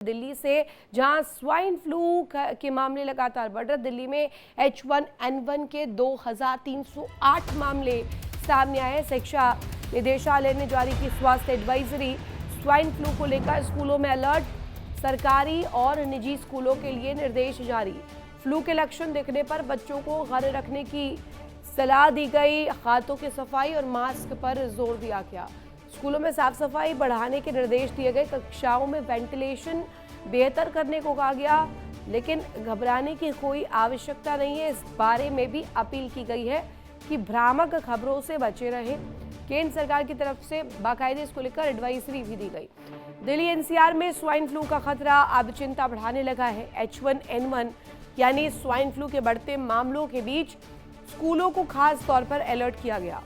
दिल्ली से, जहां swine flu के मामले लगातार बढ़ रहे। दिल्ली में H1N1 के 2308 मामले सामने आए। शिक्षा निदेशालय ने जारी की स्वास्थ्य एडवाइजरी। स्वाइन फ्लू को लेकर स्कूलों में अलर्ट, सरकारी और निजी स्कूलों के लिए निर्देश जारी। फ्लू के लक्षण दिखने पर बच्चों को घर रखने की सलाह दी गई। हाथों की सफाई और मास्क पर जोर दिया गया। स्कूलों में साफ सफाई बढ़ाने के निर्देश दिए गए। कक्षाओं में वेंटिलेशन बेहतर करने को कहा गया, लेकिन घबराने की कोई आवश्यकता नहीं है। इस बारे में भी अपील की गई है कि भ्रामक खबरों से बचे रहें। केंद्र सरकार की तरफ से बाकायदे इसको लेकर एडवाइजरी भी दी गई। दिल्ली एनसीआर में स्वाइन फ्लू का खतरा अब चिंता बढ़ाने लगा है। H1N1 यानी स्वाइन फ्लू के बढ़ते मामलों के बीच स्कूलों को खास तौर पर अलर्ट किया गया।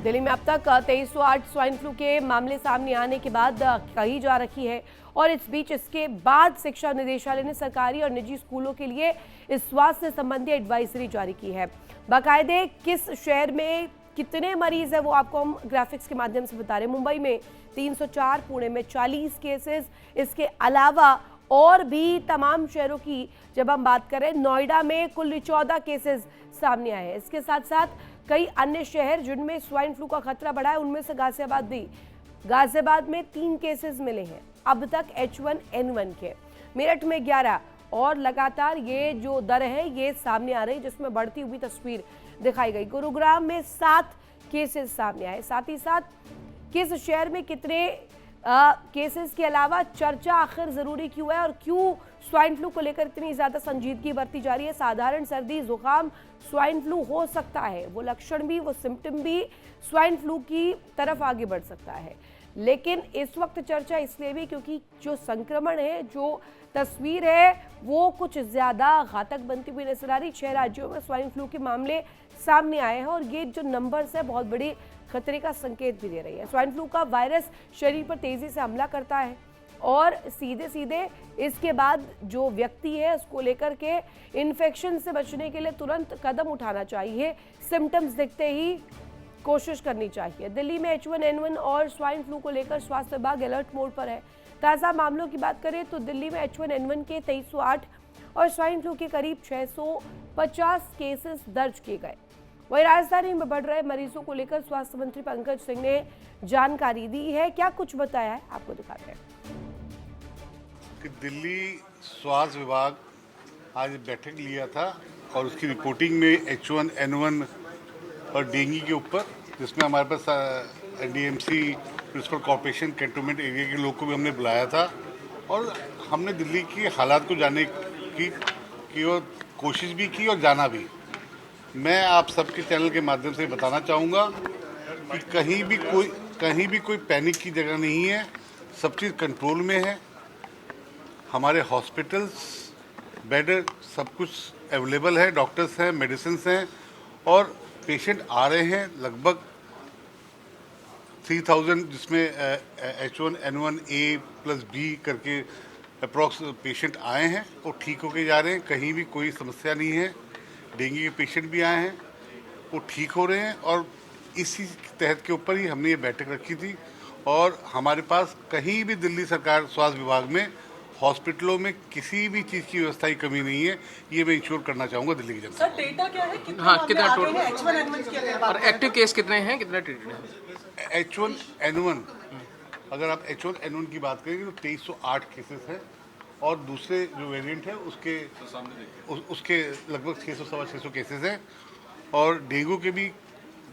दिल्ली में अब तक 2308 स्वाइन फ्लू के मामले सामने आने के बाद कही जा रही है, और इस बीच इसके बाद शिक्षा निदेशालय ने सरकारी और निजी स्कूलों के लिए इस स्वास्थ्य संबंधी एडवाइजरी जारी की है। बाकायदे किस शहर में कितने मरीज है वो आपको हम ग्राफिक्स के माध्यम से बता रहे हैं। मुंबई में 304, पुणे में 40 केसेस। इसके अलावा और भी तमाम शहरों की जब हम बात करें, नोएडा में कुल 14 केसेस सामने आए हैं। इसके साथ साथ कई अन्य शहर जिनमें स्वाइन फ्लू का खतरा बढ़ा है, उनमें से गाजियाबाद भी। गाजियाबाद में 3 केसेस मिले हैं अब तक H1N1 के। मेरठ में 11, और लगातार ये जो दर है ये सामने आ रही, जिसमें बढ़ती हुई तस्वीर दिखाई गई। गुरुग्राम में 7 केसेस सामने आए। साथ ही साथ किस शहर में कितने केसेस के अलावा चर्चा आखिर जरूरी क्यों है, और क्यों स्वाइन फ्लू को लेकर इतनी ज्यादा संजीदगी बरती जा रही है। साधारण सर्दी जुकाम स्वाइन फ्लू हो सकता है, वो लक्षण भी, वो सिम्टम भी स्वाइन फ्लू की तरफ आगे बढ़ सकता है। लेकिन इस वक्त चर्चा इसलिए भी क्योंकि जो संक्रमण है, जो तस्वीर है, वो कुछ ज्यादा घातक बनती हुई नजर आ रही। 6 राज्यों में स्वाइन फ्लू के मामले सामने आए हैं, और ये जो नंबर्स है बहुत बड़ी खतरे का संकेत भी दे रही है। स्वाइन फ्लू का वायरस शरीर पर तेजी से हमला करता है, और सीधे सीधे इसके बाद जो व्यक्ति है उसको लेकर के इन्फेक्शन से बचने के लिए तुरंत कदम उठाना चाहिए। सिम्टम्स दिखते ही कोशिश करनी चाहिए। दिल्ली में H1N1 और स्वाइन फ्लू को लेकर स्वास्थ्य विभाग अलर्ट मोड पर है। ताज़ा मामलों की बात करें तो दिल्ली में H1N1 के 2308 और स्वाइन फ्लू के करीब 650 केसेस दर्ज किए गए। वहीं राजधानी में बढ़ रहे मरीजों को लेकर स्वास्थ्य मंत्री पंकज सिंह ने जानकारी दी है। क्या कुछ बताया है, आपको दिखाते हैं। कि दिल्ली स्वास्थ्य विभाग आज बैठक लिया था, और उसकी रिपोर्टिंग में H1N1 और डेंगू के ऊपर, जिसमें हमारे पास DMC municipal corporation cantonment area के लोग को भी हमने बुलाया था, और हमने दिल्ली की हालात को जानने की और कोशिश भी की और जाना भी। मैं आप सबके चैनल के माध्यम से बताना चाहूँगा कि कहीं भी कोई पैनिक की जगह नहीं है। सब चीज़ कंट्रोल में है। हमारे हॉस्पिटल्स, बेड, सब कुछ अवेलेबल है, डॉक्टर्स हैं, मेडिसिन हैं, और पेशेंट आ रहे हैं। लगभग 3000 जिसमें H1N1A+B करके अप्रॉक्स पेशेंट आए हैं, वो ठीक होके जा रहे हैं। कहीं भी कोई समस्या नहीं है। डेंगू के पेशेंट भी आए हैं, वो ठीक हो रहे हैं, और इसी तहत के ऊपर ही हमने ये बैठक रखी थी। और हमारे पास कहीं भी दिल्ली सरकार स्वास्थ्य विभाग में हॉस्पिटलों में किसी भी चीज़ की व्यवस्था की कमी नहीं है। ये मैं इंश्योर करना चाहूँगा दिल्ली की जनता। सर डेटा क्या है, कितना टोटल H1N1 के लिए और एक्टिव केस कितने हैं, कितने ट्रीटेड हैं? H1N1, अगर आप H1N1 की बात करेंगे तो 2308 केसेस हैं, और दूसरे जो वेरिएंट है उसके लगभग 600-650 केसेस हैं, और डेंगू के भी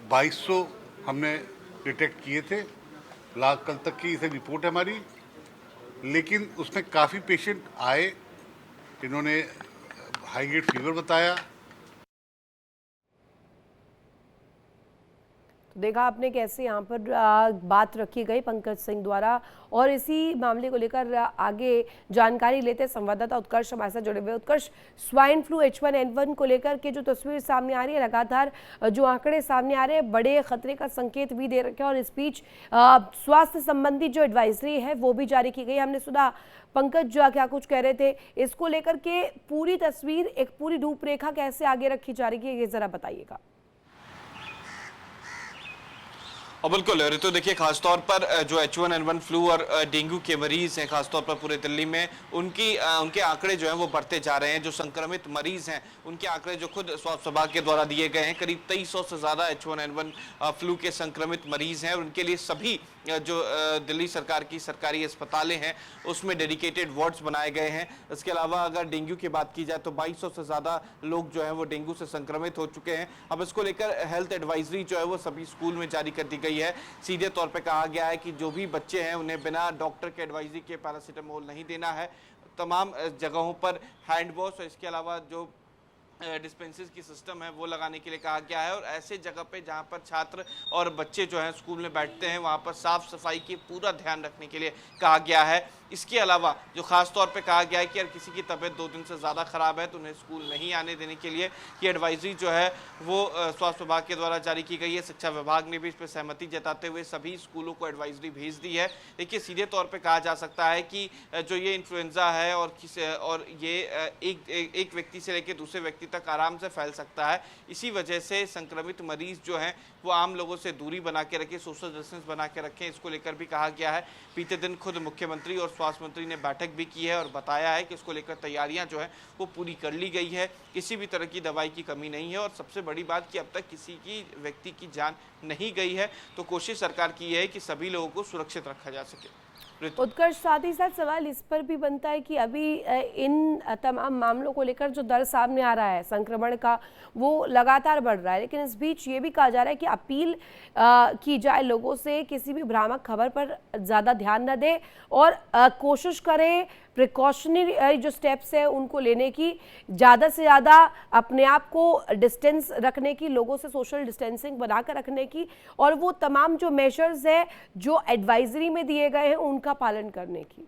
2200 हमने डिटेक्ट किए थे। कल तक की इसे रिपोर्ट है हमारी, लेकिन उसमें काफ़ी पेशेंट आए, इन्होंने हाई ग्रेड फीवर बताया। देखा आपने कैसे यहाँ पर बात रखी गई पंकज सिंह द्वारा, और इसी मामले को लेकर आगे जानकारी लेते संवाददाता उत्कर्ष हमारे साथ जुड़े हुए। उत्कर्ष, स्वाइन फ्लू H1N1 को लेकर के जो तस्वीर सामने आ रही है, लगातार जो आंकड़े सामने आ रहे हैं, बड़े खतरे का संकेत भी दे रखे हैं, और इस बीच स्वास्थ्य संबंधी जो एडवाइजरी है वो भी जारी की गई। हमने सुना पंकज जो क्या कुछ कह रहे थे, इसको लेकर के पूरी तस्वीर, एक पूरी रूपरेखा कैसे आगे रखी जा रही है, ये जरा बताइएगा। और बिल्कुल ऋतु, देखिए खासतौर पर जो H1N1 फ्लू और डेंगू के मरीज हैं खासतौर पर पूरे दिल्ली में, उनके आंकड़े जो हैं वो बढ़ते जा रहे हैं। जो संक्रमित मरीज हैं उनके आंकड़े जो खुद स्वास्थ्य विभाग के द्वारा दिए गए हैं, करीब 2300 से ज़्यादा H1N1 फ्लू के संक्रमित मरीज हैं और उनके लिए सभी जो दिल्ली सरकार की सरकारी अस्पतालें हैं उसमें डेडिकेटेड वार्ड्स बनाए गए हैं। इसके अलावा अगर डेंगू की बात की जाए तो 2200 से ज़्यादा लोग जो हैं वो डेंगू से संक्रमित हो चुके हैं। अब इसको लेकर हेल्थ एडवाइजरी जो है वो सभी स्कूल में जारी कर दी गई है। सीधे तौर पे कहा गया है कि जो भी बच्चे हैं उन्हें बिना डॉक्टर के एडवाइजरी के पैरासीटामोल नहीं देना है। तमाम जगहों पर हैंड वॉश और इसके अलावा जो डिस्पेंसर्स की सिस्टम है वो लगाने के लिए कहा गया है और ऐसे जगह पे जहाँ पर छात्र और बच्चे जो हैं स्कूल में बैठते हैं वहाँ पर साफ सफाई की पूरा ध्यान रखने के लिए कहा गया है। इसके अलावा जो खास तौर पे कहा गया है कि अगर किसी की तबीयत 2 दिन से ज़्यादा ख़राब है तो उन्हें स्कूल नहीं आने देने के लिए ये एडवाइजरी जो है वो स्वास्थ्य विभाग के द्वारा जारी की गई है। शिक्षा विभाग ने भी इस पर सहमति जताते हुए सभी स्कूलों को एडवाइजरी भेज दी है। देखिए सीधे तौर पर कहा जा सकता है कि जो ये इन्फ्लुएंजा है और ये एक व्यक्ति से लेकर दूसरे व्यक्ति तक आराम से फैल सकता है। इसी वजह से संक्रमित मरीज जो हैं वो आम लोगों से दूरी बना के रखें, सोशल डिस्टेंस बना के रखें, इसको लेकर भी कहा गया है। बीते दिन खुद मुख्यमंत्री और स्वास्थ्य मंत्री ने बैठक भी की है और बताया है कि इसको लेकर तैयारियां जो है वो पूरी कर ली गई है। किसी भी तरह की दवाई की कमी नहीं है और सबसे बड़ी बात कि अब तक किसी की व्यक्ति की जान नहीं गई है। तो कोशिश सरकार की है कि सभी लोगों को सुरक्षित रखा जा सके। उत्कर्ष, साथ ही साथ सवाल इस पर भी बनता है कि अभी इन तमाम मामलों को लेकर जो दर सामने आ रहा है संक्रमण का वो लगातार बढ़ रहा है, लेकिन इस बीच ये भी कहा जा रहा है कि अपील की जाए लोगों से किसी भी भ्रामक खबर पर ज़्यादा ध्यान न दें और कोशिश करें प्रिकॉशनरी जो स्टेप्स है उनको लेने की, ज़्यादा से ज़्यादा अपने आप को डिस्टेंस रखने की, लोगों से सोशल डिस्टेंसिंग बनाकर रखने की और वो तमाम जो मेजर्स है जो एडवाइजरी में दिए गए हैं उनका पालन करने की।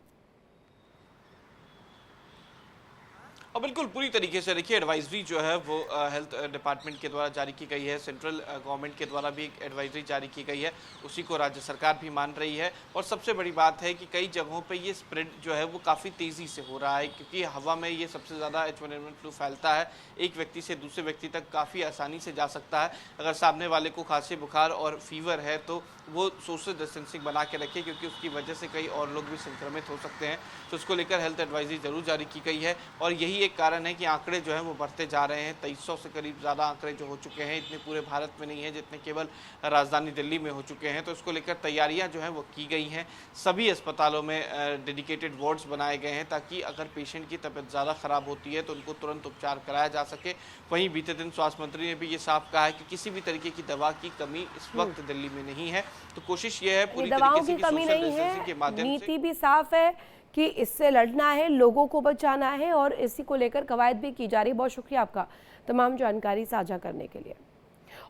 और बिल्कुल पूरी तरीके से देखिए एडवाइजरी जो है वो हेल्थ डिपार्टमेंट के द्वारा जारी की गई है। सेंट्रल गवर्नमेंट के द्वारा भी एक एडवाइजरी जारी की गई है, उसी को राज्य सरकार भी मान रही है। और सबसे बड़ी बात है कि कई जगहों पे ये स्प्रेड जो है वो काफ़ी तेज़ी से हो रहा है क्योंकि हवा में ये सबसे ज़्यादा H1N1 फ्लू फैलता है। एक व्यक्ति से दूसरे व्यक्ति तक काफ़ी आसानी से जा सकता है। अगर सामने वाले को खांसी बुखार और फीवर है तो वो सोशल डिस्टेंसिंग बना के रखे क्योंकि उसकी वजह से कई और लोग भी संक्रमित हो सकते हैं। तो इसको लेकर हेल्थ एडवाइजरी ज़रूर जारी की गई है और यही एक कारण है कि आंकड़े जो हैं वो बढ़ते जा रहे हैं। 2300 से करीब ज़्यादा आंकड़े जो हो चुके हैं, इतने पूरे भारत में नहीं है जितने केवल राजधानी दिल्ली में हो चुके हैं। तो इसको लेकर तैयारियां जो हैं वो की गई हैं। सभी अस्पतालों में डेडिकेटेड वार्ड्स बनाए गए हैं ताकि अगर पेशेंट की तबीयत ज़्यादा ख़राब होती है तो उनको तुरंत उपचार कराया जा सके। वहीं बीते दिन स्वास्थ्य मंत्री ने भी ये साफ कहा है कि किसी भी तरीके की दवा की कमी इस वक्त दिल्ली में नहीं है। तो कोशिश ये है पूरी तरीके से कि सोशल डिस्टेंसिंग के माध्यम से नीति भी साफ है कि इससे लड़ना है, लोगों को बचाना है और इसी को लेकर कवायद भी की जा रही है। बहुत शुक्रिया आपका तमाम जानकारी साझा करने के लिए।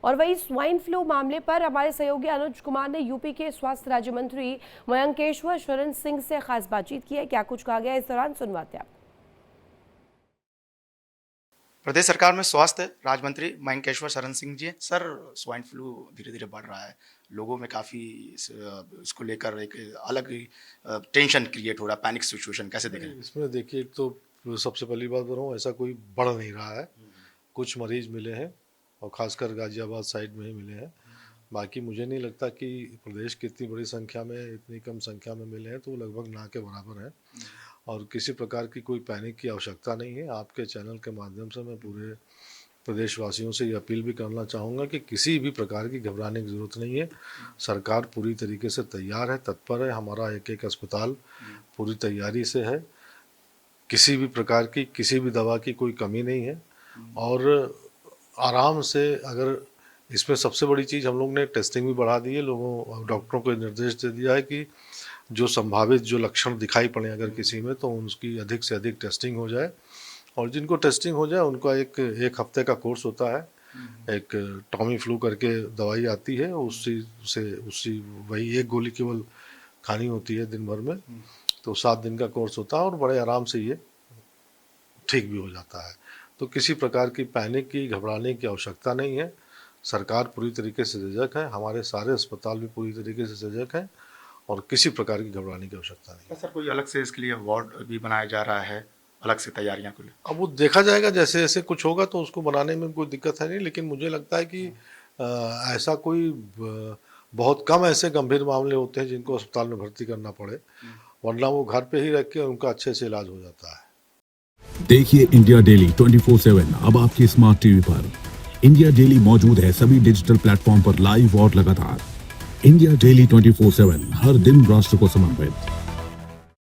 और वही स्वाइन फ्लू मामले पर हमारे सहयोगी अनुज कुमार ने यूपी के स्वास्थ्य राज्य मंत्री मयंकेश्वर शरण सिंह से खास बातचीत की है। क्या कुछ कहा गया इस दौरान, सुनवाते आप। प्रदेश सरकार में स्वास्थ्य राज्य मंत्री Mayankeshwar Sharan Singh ji. Sir, swine flu धीरे धीरे बढ़ रहा है, लोगों में काफ़ी इसको लेकर एक अलग टेंशन क्रिएट हो रहा है, पैनिक सिचुएशन, कैसे देख रहे हैं? इसमें देखिए, एक तो सबसे पहली बात बताऊँ, ऐसा कोई बढ़ नहीं रहा है। कुछ मरीज मिले हैं और ख़ासकर गाजियाबाद साइड में ही मिले हैं। बाकी मुझे नहीं लगता कि प्रदेश की इतनी बड़ी संख्या में इतनी कम संख्या में मिले हैं, तो लगभग ना के बराबर है और किसी प्रकार की कोई पैनिक की आवश्यकता नहीं है। आपके चैनल के माध्यम से मैं पूरे प्रदेशवासियों से ये अपील भी करना चाहूँगा कि किसी भी प्रकार की घबराने की ज़रूरत नहीं है। सरकार पूरी तरीके से तैयार है, तत्पर है। हमारा एक एक अस्पताल पूरी तैयारी से है, किसी भी प्रकार की किसी भी दवा की कोई कमी नहीं है। और आराम से, अगर इसमें सबसे बड़ी चीज़ हम लोग ने टेस्टिंग भी बढ़ा दी है। लोगों डॉक्टरों को निर्देश दे दिया है कि जो संभावित जो लक्षण दिखाई पड़े अगर किसी में, तो उसकी अधिक से अधिक टेस्टिंग हो जाए और जिनको टेस्टिंग हो जाए उनका एक हफ्ते का कोर्स होता है। एक टॉमी फ्लू करके दवाई आती है, उसी वही एक गोली केवल खानी होती है दिन भर में, तो 7 दिन का कोर्स होता है और बड़े आराम से ये ठीक भी हो जाता है। तो किसी प्रकार की पैनिक की, घबराने की आवश्यकता नहीं है। सरकार पूरी तरीके से सजग है, हमारे सारे अस्पताल भी पूरी तरीके से सजग हैं और किसी प्रकार की घबराने की आवश्यकता नहीं है। सर, कोई अलग से इसके लिए वार्ड भी बनाया जा रहा है, अलग से तैयारियां को ले? अब वो देखा जाएगा, जैसे जैसे कुछ होगा तो उसको बनाने में कोई दिक्कत है नहीं, लेकिन मुझे लगता है कि ऐसा कोई बहुत कम ऐसे गंभीर मामले होते हैं जिनको अस्पताल में भर्ती करना पड़े, वरना वो घर पे ही रख के उनका अच्छे से इलाज हो जाता है। देखिए इंडिया डेली 24/7 अब आपके स्मार्ट टीवी पर। इंडिया डेली मौजूद है सभी डिजिटल प्लेटफॉर्म पर लाइव और लगातार। इंडिया डेली 24/7 हर दिन राष्ट्र को समर्पित।